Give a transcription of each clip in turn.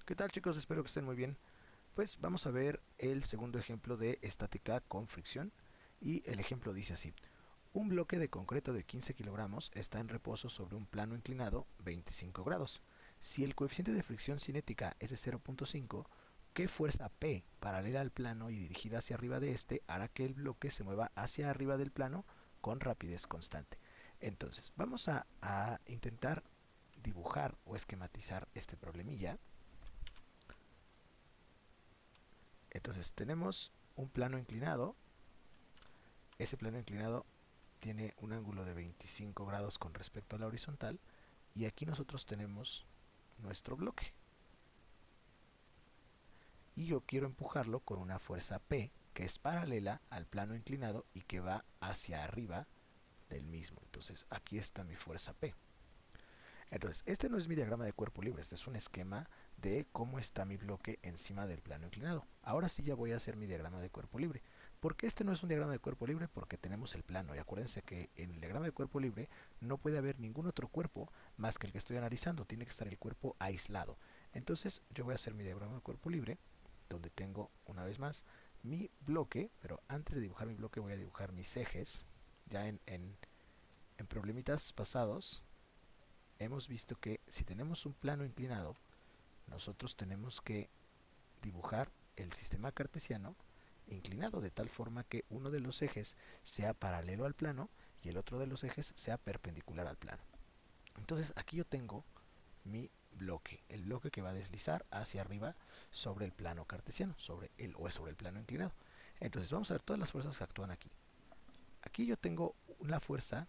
¿Qué tal, chicos? Espero que estén muy bien. Pues vamos a ver el segundo ejemplo de estática con fricción. Y el ejemplo dice así: un bloque de concreto de 15 kilogramos está en reposo sobre un plano inclinado 25 grados. Si el coeficiente de fricción cinética es de 0.5, ¿qué fuerza P paralela al plano y dirigida hacia arriba de este hará que el bloque se mueva hacia arriba del plano con rapidez constante? Entonces, vamos a intentar dibujar o esquematizar este problemilla. Entonces tenemos un plano inclinado. Ese plano inclinado tiene un ángulo de 25 grados con respecto a la horizontal. Y aquí nosotros tenemos nuestro bloque. Y yo quiero empujarlo con una fuerza P que es paralela al plano inclinado y que va hacia arriba del mismo. Entonces aquí está mi fuerza P. Entonces, este no es mi diagrama de cuerpo libre, este es un esquema de cómo está mi bloque encima del plano inclinado. Ahora sí ya voy a hacer mi diagrama de cuerpo libre. ¿Por qué este no es un diagrama de cuerpo libre? Porque tenemos el plano, y acuérdense que en el diagrama de cuerpo libre no puede haber ningún otro cuerpo más que el que estoy analizando, tiene que estar el cuerpo aislado. Entonces yo voy a hacer mi diagrama de cuerpo libre, donde tengo una vez más mi bloque, pero antes de dibujar mi bloque voy a dibujar mis ejes. Ya en problemitas pasados hemos visto que si tenemos un plano inclinado, nosotros tenemos que dibujar el sistema cartesiano inclinado de tal forma que uno de los ejes sea paralelo al plano y el otro de los ejes sea perpendicular al plano. Entonces aquí yo tengo mi bloque, el bloque que va a deslizar hacia arriba sobre el plano cartesiano, sobre el plano inclinado. Entonces vamos a ver todas las fuerzas que actúan aquí. Aquí yo tengo una fuerza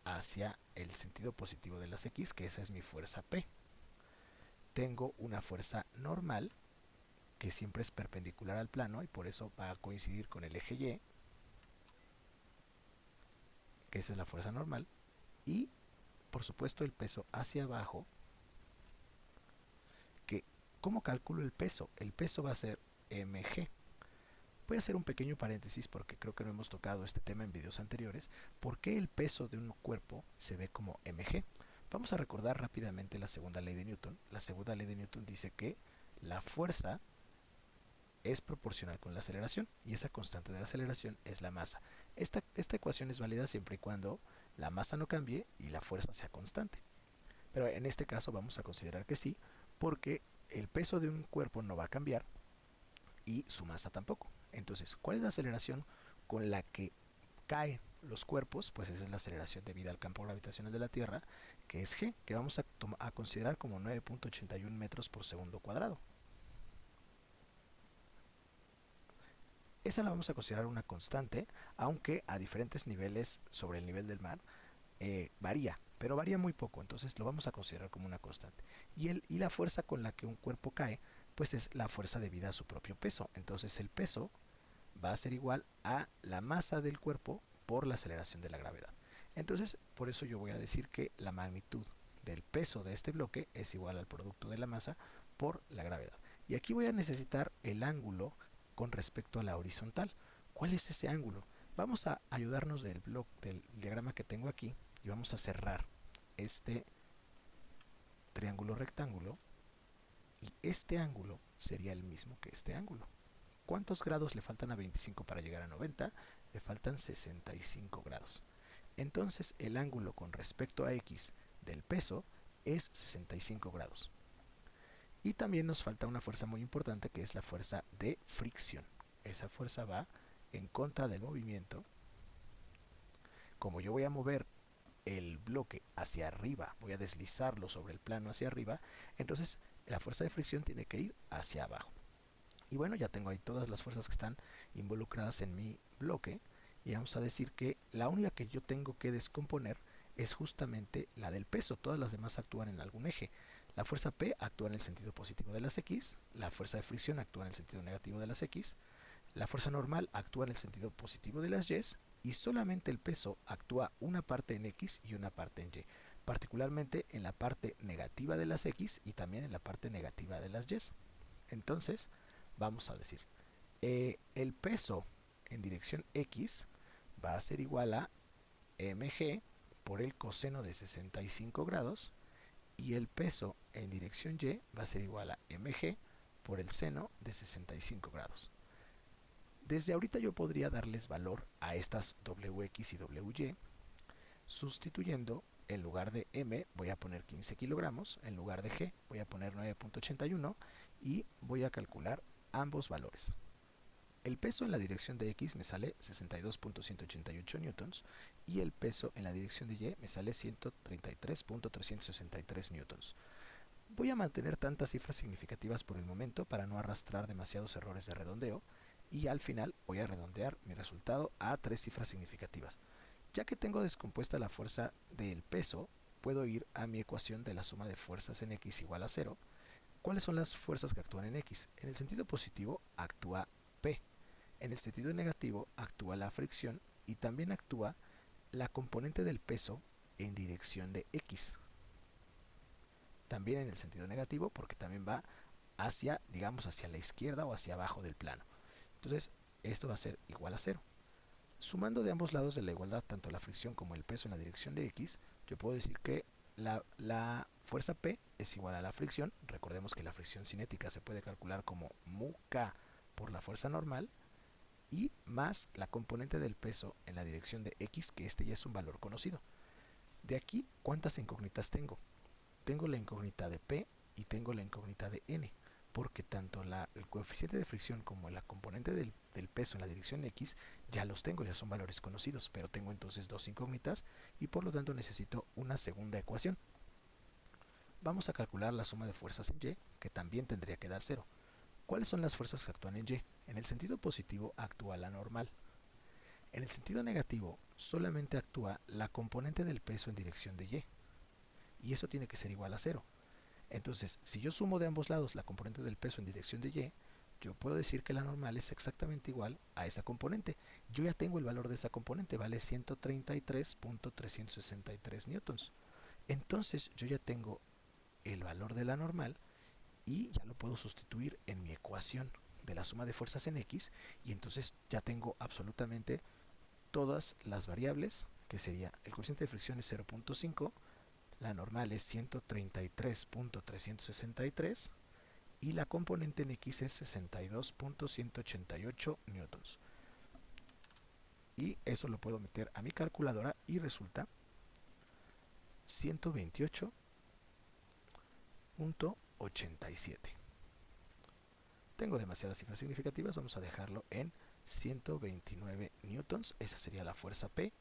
hacia el sentido positivo de las X, que esa es mi fuerza P. Tengo una fuerza normal, que siempre es perpendicular al plano y por eso va a coincidir con el eje Y, que esa es la fuerza normal. Y, por supuesto, el peso hacia abajo, que, ¿cómo calculo el peso? El peso va a ser mg. Voy a hacer un pequeño paréntesis porque creo que no hemos tocado este tema en videos anteriores. ¿Por qué el peso de un cuerpo se ve como mg? Vamos a recordar rápidamente la segunda ley de Newton. La segunda ley de Newton dice que la fuerza es proporcional con la aceleración y esa constante de aceleración es la masa. Esta ecuación es válida siempre y cuando la masa no cambie y la fuerza sea constante. Pero en este caso vamos a considerar que sí, porque el peso de un cuerpo no va a cambiar y su masa tampoco. Entonces, ¿cuál es la aceleración con la que caen los cuerpos? Pues esa es la aceleración debida al campo gravitacional de la Tierra, que es g, que vamos a considerar como 9.81 metros por segundo cuadrado. Esa la vamos a considerar una constante, aunque a diferentes niveles sobre el nivel del mar varía, pero varía muy poco, entonces lo vamos a considerar como una constante. Y la fuerza con la que un cuerpo cae, pues es la fuerza debida a su propio peso. Entonces el peso va a ser igual a la masa del cuerpo por la aceleración de la gravedad. Entonces, por eso yo voy a decir que la magnitud del peso de este bloque es igual al producto de la masa por la gravedad. Y aquí voy a necesitar el ángulo con respecto a la horizontal. ¿Cuál es ese ángulo? Vamos a ayudarnos del diagrama que tengo aquí y vamos a cerrar este triángulo rectángulo, y este ángulo sería el mismo que este ángulo. ¿Cuántos grados le faltan a 25 para llegar a 90? Le faltan 65 grados. Entonces el ángulo con respecto a X del peso es 65 grados. Y también nos falta una fuerza muy importante, que es la fuerza de fricción. Esa fuerza va en contra del movimiento. Como yo voy a mover el bloque hacia arriba, voy a deslizarlo sobre el plano hacia arriba, entonces la fuerza de fricción tiene que ir hacia abajo. Y bueno, ya tengo ahí todas las fuerzas que están involucradas en mi bloque. Y vamos a decir que la única que yo tengo que descomponer es justamente la del peso. Todas las demás actúan en algún eje. La fuerza P actúa en el sentido positivo de las X, la fuerza de fricción actúa en el sentido negativo de las X, la fuerza normal actúa en el sentido positivo de las Y solamente el peso actúa una parte en X y una parte en Y, particularmente en la parte negativa de las X y también en la parte negativa de las Y. Entonces, vamos a decir, el peso en dirección X va a ser igual a mg por el coseno de 65 grados, y el peso en dirección Y va a ser igual a mg por el seno de 65 grados. Desde ahorita yo podría darles valor a estas wx y wy, sustituyendo en lugar de m voy a poner 15 kilogramos, en lugar de g voy a poner 9.81 y voy a calcular ambos valores. El peso en la dirección de X me sale 62.188 newtons y el peso en la dirección de Y me sale 133.363 newtons. Voy a mantener tantas cifras significativas por el momento para no arrastrar demasiados errores de redondeo y al final voy a redondear mi resultado a 3 cifras significativas. Ya que tengo descompuesta la fuerza del peso, puedo ir a mi ecuación de la suma de fuerzas en X igual a 0. ¿Cuáles son las fuerzas que actúan en X? En el sentido positivo actúa P. En el sentido negativo actúa la fricción y también actúa la componente del peso en dirección de X. También en el sentido negativo porque también va hacia, digamos, hacia la izquierda o hacia abajo del plano. Entonces, esto va a ser igual a 0. Sumando de ambos lados de la igualdad, tanto la fricción como el peso en la dirección de X, yo puedo decir que la fuerza P es igual a la fricción. Recordemos que la fricción cinética se puede calcular como mu K por la fuerza normal, y más la componente del peso en la dirección de X, que este ya es un valor conocido. De aquí, ¿cuántas incógnitas tengo? Tengo la incógnita de P y tengo la incógnita de N, porque tanto el coeficiente de fricción como la componente del peso en la dirección X ya los tengo, ya son valores conocidos, pero tengo entonces dos incógnitas y por lo tanto necesito una segunda ecuación. Vamos a calcular la suma de fuerzas en Y, que también tendría que dar 0. ¿Cuáles son las fuerzas que actúan en Y? En el sentido positivo actúa la normal. En el sentido negativo solamente actúa la componente del peso en dirección de Y. Y eso tiene que ser igual a 0. Entonces, si yo sumo de ambos lados la componente del peso en dirección de Y, yo puedo decir que la normal es exactamente igual a esa componente. Yo ya tengo el valor de esa componente, vale 133.363 newtons. Entonces, yo ya tengo el valor de la normal y ya lo puedo sustituir en mi ecuación de la suma de fuerzas en X, y entonces ya tengo absolutamente todas las variables, que sería el coeficiente de fricción es 0.5, la normal es 133.363 y la componente en X es 62.188 newtons. Y eso lo puedo meter a mi calculadora y resulta 128.87. Tengo demasiadas cifras significativas, vamos a dejarlo en 129 newtons. Esa sería la fuerza P,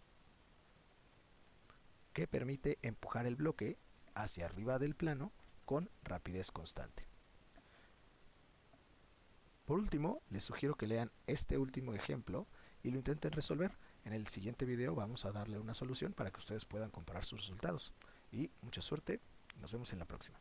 que permite empujar el bloque hacia arriba del plano con rapidez constante. Por último, les sugiero que lean este último ejemplo y lo intenten resolver. En el siguiente video vamos a darle una solución para que ustedes puedan comparar sus resultados. Y mucha suerte, nos vemos en la próxima.